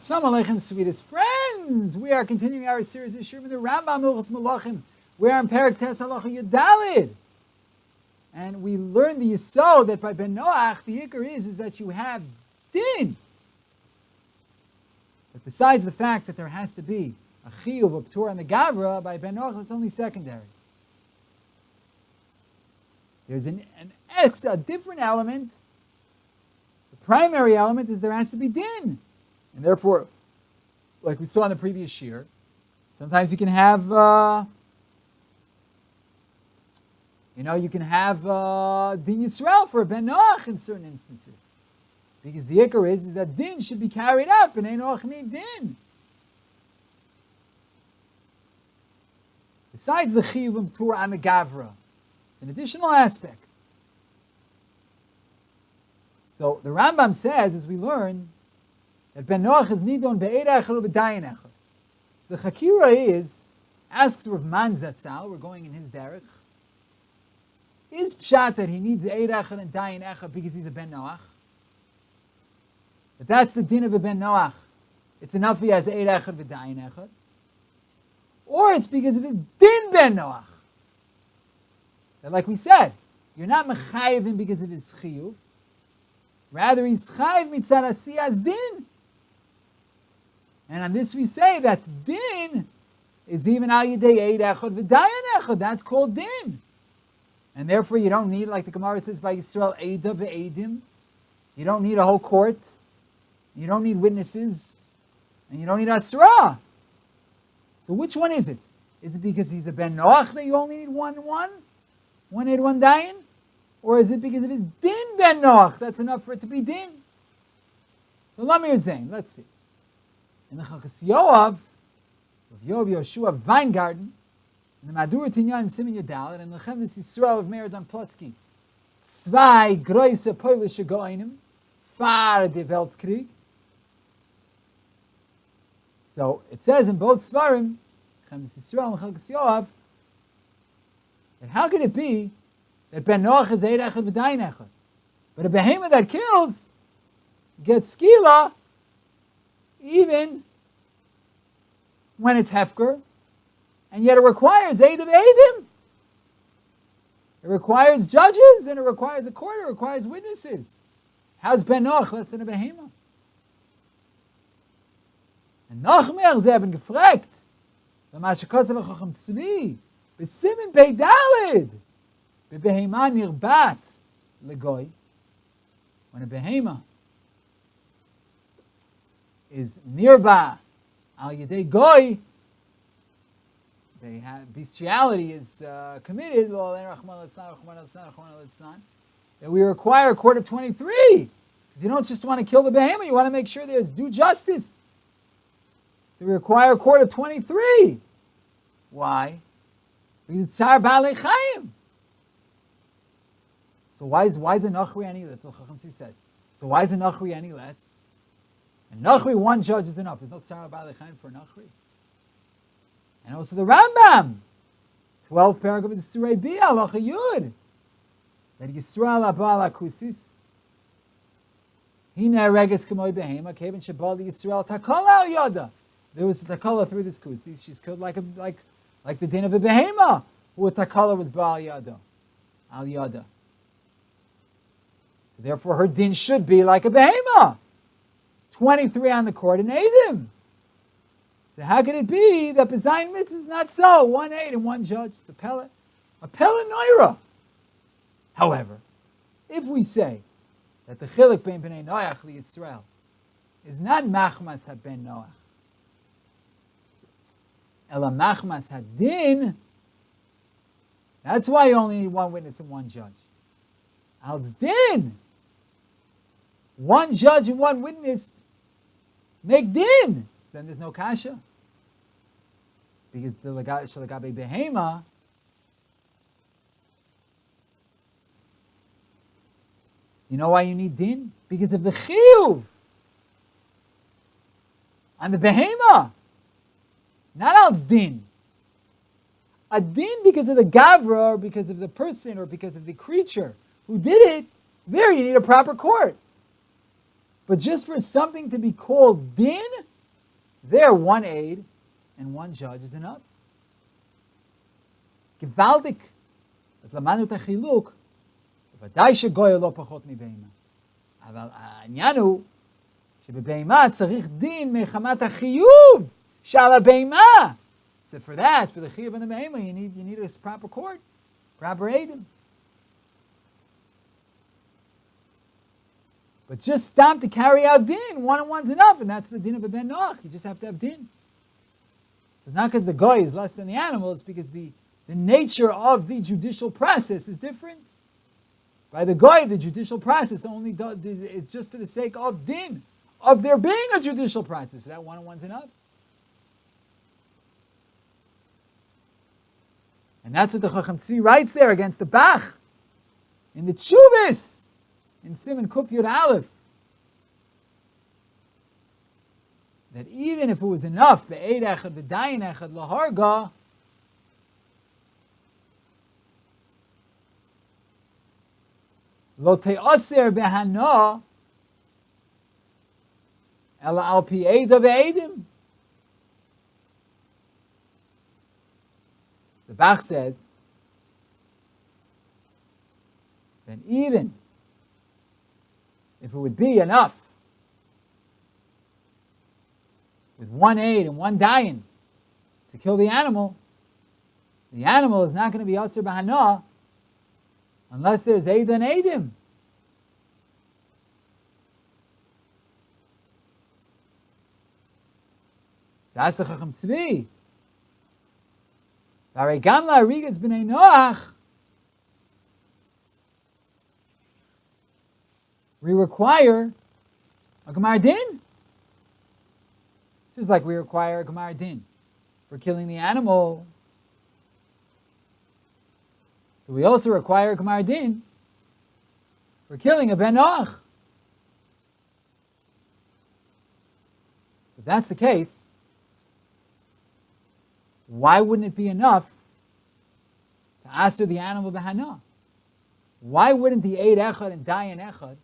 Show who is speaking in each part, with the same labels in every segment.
Speaker 1: Shalom Aleichem, sweetest friends! We are continuing our series of Shurim in the Rambam Hilchos Melachim. We are in Perek Tes Halacha Yudalid. And we learned the Yisod that by Ben Noach, the Iker is that you have din. But besides the fact that there has to be a Chiyuv, a P'tur, and the Gavra, by Ben Noach, it's only secondary. There's a different element. The primary element is there has to be din. And therefore, like we saw in the previous shir, sometimes you can have, din Yisrael for a Ben Noach in certain instances. Because the ikar is that din should be carried out, and Ben Noach need din. Besides the Chiyuv and P'tur and the Gavra, it's an additional aspect. So the Rambam says, as we learn, that Ben Noach is nidon be'ed echad or b'dayin echad. So the Chakira asks Rav Man Zatzal, we're going in his derech, is pshat that he needs eid echad and dayin echad because he's a Ben Noach? But that's the din of a Ben Noach. It's enough he has eid echad v'dayin echad. Or it's because of his din Ben Noach. That, like we said, you're not mechayiv him because of his chiyuv. Rather, he's chayiv mitzad asiyas din. And on this we say that din is even al yidei eid echad v'dayan echad. That's called din. And therefore you don't need, like the Gemara says by Yisrael, eida ve'edim. You don't need a whole court. You don't need witnesses. And you don't need asra. So which one is it? Is it because he's a Ben Noach that you only need one eid, one dayan? Or is it because of his din Ben Noach? That's enough for it to be din. So Lamir Zayn, let's see. In the Hilchos Yoav, of Yoav Yoshua Weingarten, in the Madur Tinyan and Simen Yudalid, and the Chemdes Yisrael of Meir Dan Plotsky, zwei große Polish Goinim, far de Weltkrieg. So it says in both Svarim, Chemdes Yisrael and Hilchos Yoav, that how could it be that Ben Noach is eid echad v'dayin echad, but a Beheima that kills gets skila even when it's hefker, and yet it requires eid of eidim. It requires judges, and it requires a court, it requires witnesses. How's Ben Noach less than a Beheima? And noch mehr, sie haben gefragt, v'mashakasav ha'chacham tzvi, b'simin pei dalid, b'beheima nirbat legoy. When a Beheima is nirba al yedei goy, they have bestiality is committed. That we require a court of 23, because you don't just want to kill the Beheima, you want to make sure there's due justice. So we require a court of 23. Why? Because it's Tsar Baalei Chayim. So why is a Nachri any? That's what Chacham says. So why is a Nachri any less? And Nachri, one judge is enough. There's no Tsar Baalei Chayim for a Nachri. And also the Rambam, 12th paragraph of the Surah Bia, Halacha Yud, that Yisrael Abal Akusis, Hine Reges K'moi Beheima, Kevin Shabal Yisrael Takala Al Yada. There was a Takala through this Kusis. She's killed like the din of a Beheima, who a Takala was Baal Yada, Al Yada. Therefore, her din should be like a Beheima. 23 on the court and Eidim. So how can it be that B'zayin Mitzvah is not so? 1 aid and 1 judge. It's a Pella Noira. However, if we say that the Chilik Ben B'nai Noach li Yisrael is not Machmas HaBen Noach, Ela Machmas HaDin, that's why you only need 1 witness and 1 judge. Al's Din, 1 judge and 1 witness make Din. So then there's no kasha. Because the Shalagabe Beheima, you know why you need din? Because of the chiyuv on the Beheima. Not else din. A din because of the gavra, or because of the person, or because of the creature who did it, there you need a proper court. But just for something to be called din, there one aid and one judge is enough. Gewaltig, as למדנו את החילוק, ודאי שגוי לא פחות מבהמה. אבל העניין הוא שבבהמה צריך דין מחמת החיוב שעל הבהמה. So for that, for the chiyuv and the beheima, you need a proper court, proper aidim. But just stop to carry out din, one on one's enough, and that's the din of a ben Noach. You just have to have din. So it's not because the goy is less than the animal, it's because the nature of the judicial process is different. By the goy, the judicial process only it's just for the sake of din, of there being a judicial process. For that one on one's enough. And that's what the Chacham Tzvi writes there against the Bach in the Tshuvas in Siman Kuf Yud Aleph. That even if it was enough, be'ed echad v'dayin echad laharga, lo te'aser behana ela al pi eda ve'edim. The Bach says that even if it would be enough with one aid and one dayan to kill the animal is not going to be aser b'hana unless there's aid and aidim. So ask the Chacham Tzvi. Gam la'arigas b'nei Noach, we require a gemar din, just like we require a gemar din for killing the animal. So we also require a gemar din for killing a ben Noach. If that's the case, why wouldn't it be enough to aser the animal b'hana? Why wouldn't the eid echad and dayan echad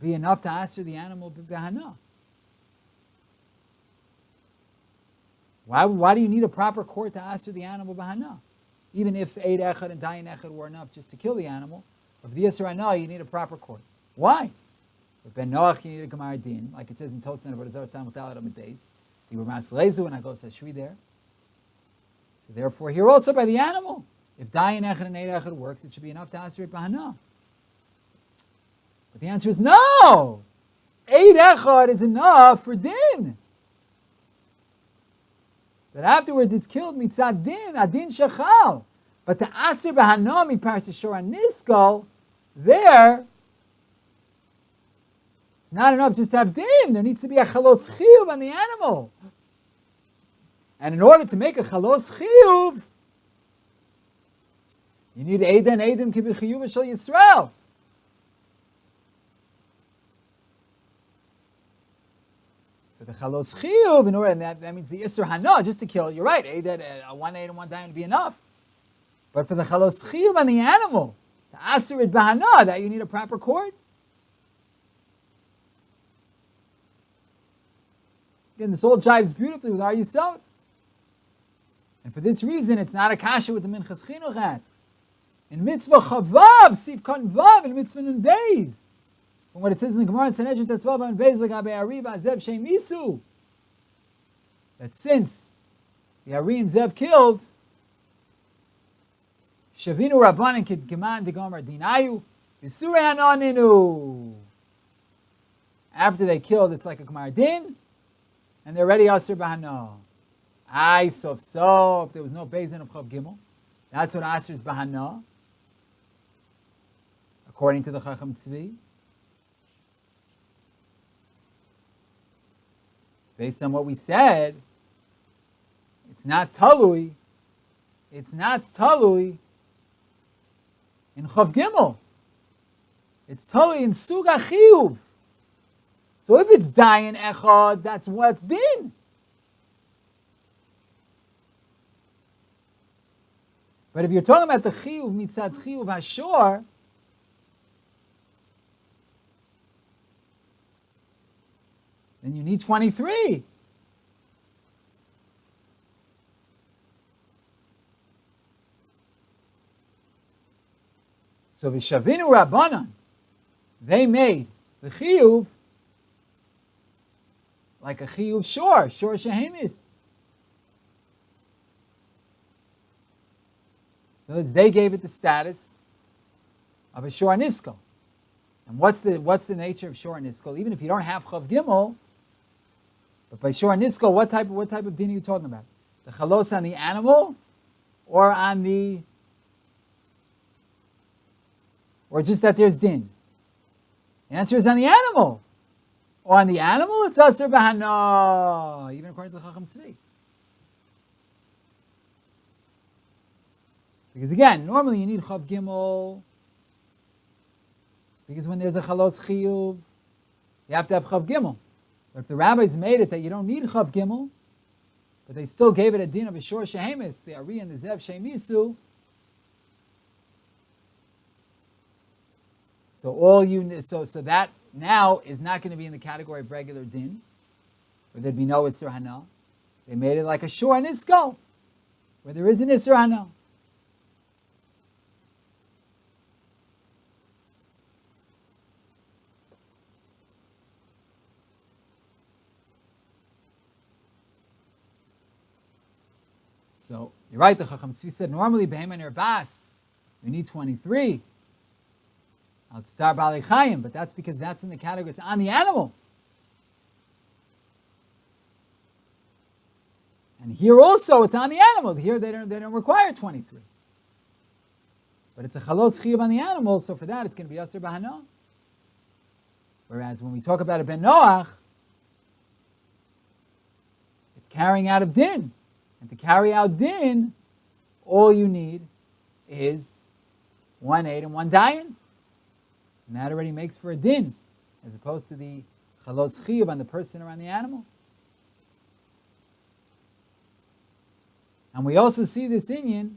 Speaker 1: be enough to aser the animal b'hana? Why do you need a proper court to aser the animal b'hana? Even if eid echad and dayan echad were enough just to kill the animal, of the yisra hana you need a proper court. Why? For ben Noach you need a gemar din, like it says in Tosfos about Azar Sam Without Amid Beis. The Urmas Lezu and Agos Hashvi there. So therefore, here also by the animal, if dayan echad and eid echad works, it should be enough to aser it b'hana. But the answer is no. Eid echad is enough for din. But afterwards, it's killed mitzad din, adin shechal. But the aser b'hana miparsh shora niskal, there, it's not enough just to have din. There needs to be a chalos chiyuv on the animal. And in order to make a chalos chiyuv, you need eidan. Eidan ki b'chiyuv shel Yisrael. For the chalos chiyuv, in order, and that means the isser hana, just to kill. You're right. Eidan, one aid and one dayan would be enough. But for the chalos chiyuv on the animal, to aser it b'hana, that you need a proper court. Again, this all jives beautifully with our Yisod. And for this reason, it's not a kasha with the Minchas Chinuch asks. In mitzvah chavav, sif kon vav, in mitzvah nun beis. From what it says in the Gemara in Sanhedrin Tesvav and beis legabe Ari v'azev sheim isu. That since the Ari and Zev killed, shavinu rabbanan kid geman de gomer dinayu, v'surei hanoninu. After they killed, it's like a gemar din, and they're ready aser b'hana. So if there was no Beis of Chav Gimel, that's what aser is b'hana, according to the Chacham Tzvi. Based on what we said, it's not talui in Chav Gimel. It's talui in Sug HaChiyuv. So if it's dayan echad, that's what's din. But if you're talking about the chiyuv mitzad chiyuv hashor, then you need 23. So Vishavinu Rabbanan, they made the chiyuv like a chiyuv shor shehemis. So they gave it the status of a shor niskal. And what's the nature of shor niskal? Even if you don't have chav gimel, but by shor niskal, what type of din are you talking about? The chalos on the animal, or just that there's din? The answer is on the animal. Or on the animal, it's aser b'hana, even according to the Chacham Tzvi. Because again, normally you need chav gimel, because when there's a chalos chiyuv, you have to have chav gimel. But if the rabbis made it that you don't need chav gimel, but they still gave it a din of a shor shehemis, the ari and the zev shemisu, so that now is not going to be in the category of regular din, where there'd be no isur hana. They made it like a shor niskal, where there is an isur hana. So you're right. The Chacham Tzvi said normally Beheima and Erbas we need 23. Al-Tzar B'alei Chayim, but that's because that's in the category, it's on the animal. And here also, it's on the animal. Here they don't require 23. But it's a chalos chiyuv on the animal, so for that it's going to be aser b'hana. Whereas when we talk about a ben Noach, it's carrying out of din. And to carry out din, all you need is 1 aid and 1 dayan. And that already makes for a din, as opposed to the chalos chiyuv on the person or on the animal. And we also see this inyan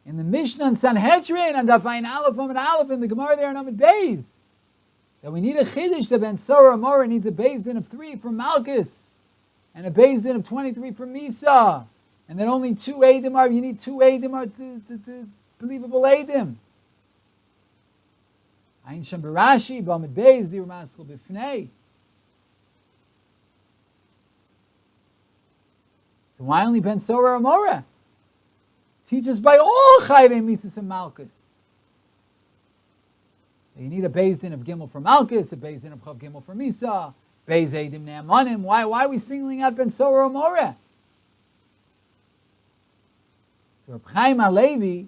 Speaker 1: in the Mishnah and Sanhedrin and Dafayin Aleph Amid Aleph in the Gemara there in Amid Beis, that we need a chiddush. The Ben Sora Amora needs a beis din of 3 from Malchus and a beis din of 23 from Misa, and then only 2 eidim are. You need 2 eidim are to believable eidim. Ayin Shem Barashi B'Amid Beis B'Yur Maskil B'Fnei. So why only Ben Sora Amora? Teach us by all Chayvei Mises and Malchus. You need a beis din of Gimel for Malchus, a beis din of Chav Gimel for Misa, beis Eidim Ne'amanim. Why are we singling out Ben Sora Amora? So Reb Chaim HaLevi,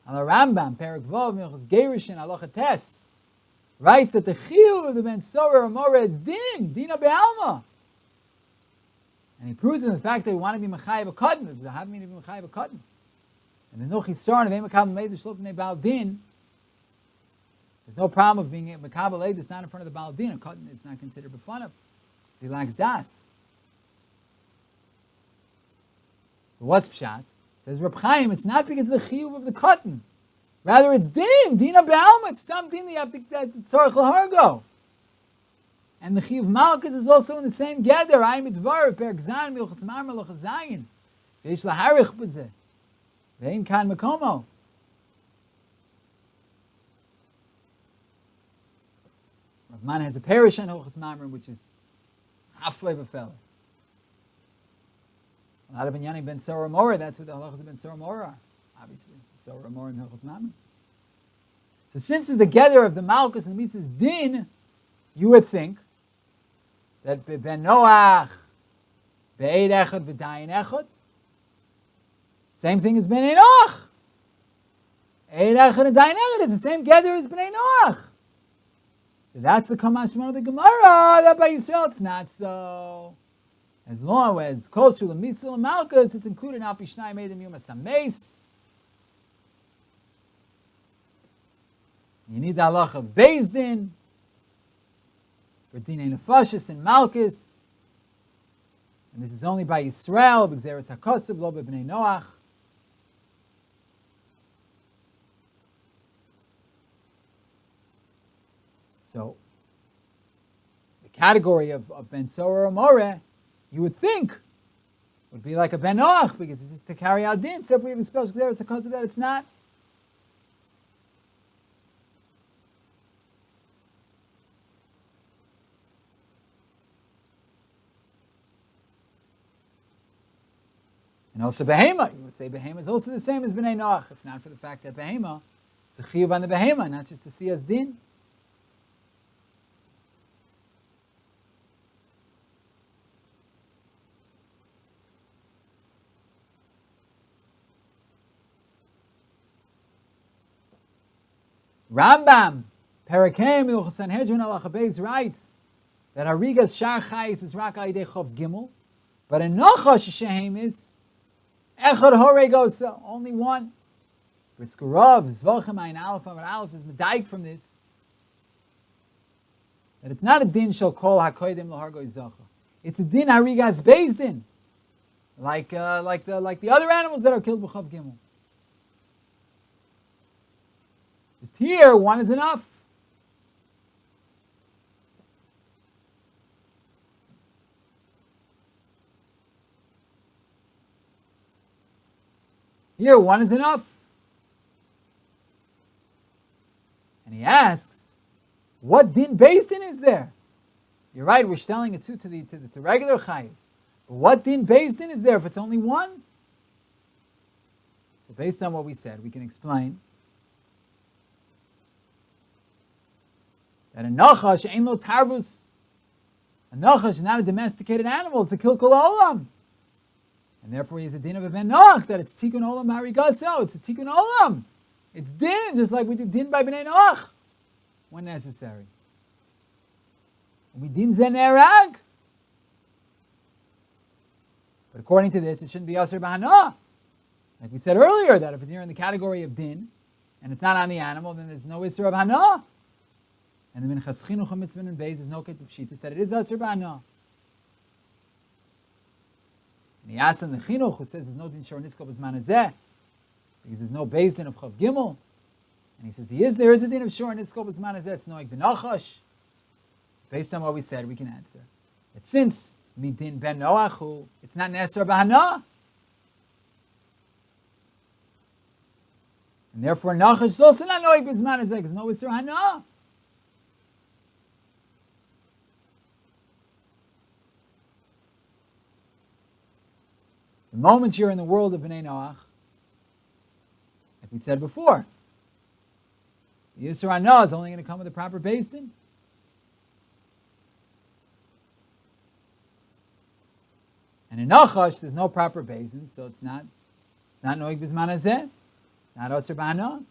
Speaker 1: al Rambam, Perek Vov, Milchos Gerushin, Halacha Tes, writes that the chiyuv of the Ben Sora Amora is din, dina be'alma. And he proves in the fact that we want to be mechayev a cotton. There's a having to be mechayev a cotton. And the Noach Sarn of Emakabel Meid Shlofnei Baal Din. There's no problem of being a Makabel Eid that's not in front of the Baal Din. A cotton is not considered b'fanav. He lacks das. But what's pshat? Says Reb Chaim, it's not because of the chiyuv of the cotton. Rather, it's din, dina be'alma. It's tam din that you have to tzorach l'hargo. And the chiyuv Malchus is also in the same gather. Ayim idvar perek zan milchas marmar lochas zayin. Veish laharich b'zeh. Ve'in kan mekomo. Rav Man has a parish on Hilchos Mamre, which is half flavor feller. A lot of Binyanim Ben Sora Mora, that's what the halachas of Ben Sora Mora are, obviously. Sora Mora and Hilchos Mamre. So since it's the gather of the Malchus and the Mises Din, you would think that Ben Noach, Be'ed Echad V'dayin Echad, same thing as Bnei Noach. Eid Echad and Dayan Echad, it's the same gather as Bnei Noach. So that's the Kamashman of the Gemara, that by Yisrael it's not so. As long as Kol Shul and Misil and Malchus, it's included in Al Pi Shnai Meidem Yom HaSameis. You need the halach of Beis Din for Dinei Nefashis and Malchus. And this is only by Yisrael, B'Gzeres HaKosav, Lo B'Bnei Noach. So, the category of Ben Sora or More, you would think, would be like a Ben Noach, because it's just to carry out din. So if we have a special Gzeres HaKosav that it's not. also Beheima. You would say Beheima is also the same as Bnei Noach, if not for the fact that Beheima, it's a chiyuv on the Beheima, not just to see as din. Rambam, Parakem, Hilchos Sanhedrin Halacha Beis writes that Harigas Shar Chayis is Rak Aidei Chov Gimel, but in Nachash Shehem is Echad Horegosa, only one. Briskarov, Zvochem Ayin Aleph Amar Aleph is Medaik from this, that it's not a din shall call Hakoidim Lahargo Izacha. It's a din Harigas Beis din, like the other animals that are killed b'Chav Gimel. Just here, one is enough. Here, one is enough. And he asks, what din based in is there? You're right, we're telling it to regular chayes. But what din based in is there if it's only one? So based on what we said, we can explain that a nachash ain't lo tarbus. A nachash is not a domesticated animal, it's a kilkul olam. And therefore he is a din of a ben Noach, that it's tikkun olam harigaso, it's a tikkun olam. It's din, just like we do din by bnei Noach, when necessary. And we din zen erag. But according to this, it shouldn't be aser b'hana. Like we said earlier, that if it's here in the category of din, and it's not on the animal, then there's no iser of hana. And the minchas chinuch mitzvah and beis is no ket b'pshitus, that it is aser b'hana. And he asks in the chinuch, who says there's no din shor nitzko b'zman hazeh, because there's no beis din of chav gimel. And he says there is a din of shor nitzko b'zman hazeh, it's noik b'nachash. Based on what we said, we can answer that since midin ben Noach, it's not neser b'hana, and therefore nachash is also not noik b'zman hazeh, because no iser hana. The moment you're in the world of Bnei Noach, like we said before, the Yisra Hana is only going to come with the proper beis din. And in Nachash, there's no proper beis din, so it's not noig b'zman hazeh, not osir b'hana.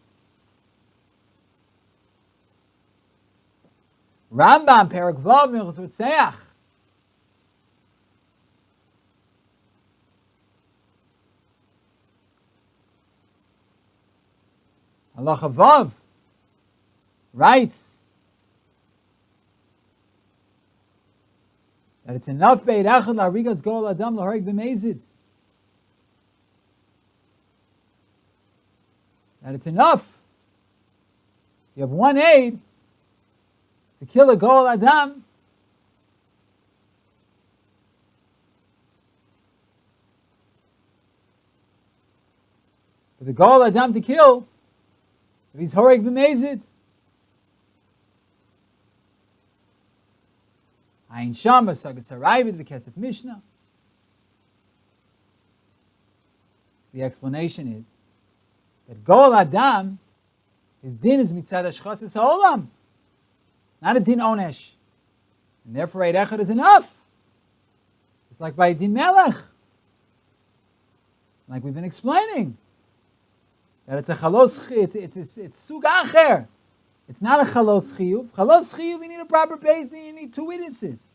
Speaker 1: Rambam, Perek Vav, Hilchos Ritzeach. Halacha Vav writes that it's enough be'ed echad la'arigas go'al adam l'hareg b'mezid. That it's enough. You have one aid to kill a go'al adam. For the go'al adam to kill, if he's horeg b'mezid, ayin shama sagas harayvid v'kesef mishnah. The explanation is that go'al adam, his din is mitzad hashchasas ha'olam, not a din onesh, and therefore eid echad is enough. It's like by a din melech, like we've been explaining. That it's a chalos, it's sug acher. It's not a chalos chiyuv. Chalos chiyuv, you need a proper beis din, you need two witnesses.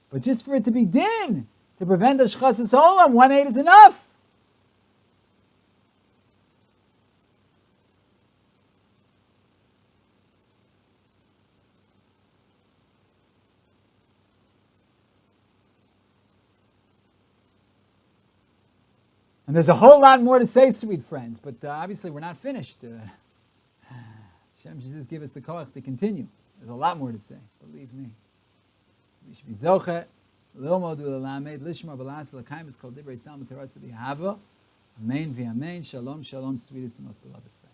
Speaker 1: But just for it to be din, to prevent the shchasas olam, 1/8 is enough. And there's a whole lot more to say, sweet friends, but obviously we're not finished. Hashem should just give us the koach to continue. There's a lot more to say, believe me. We should be zochet, lilmod u'lelamed, lishma b'las l'kaim is called divrei salm t'rasa b'hava. Amen v'amen, shalom, shalom, sweetest and most beloved friends.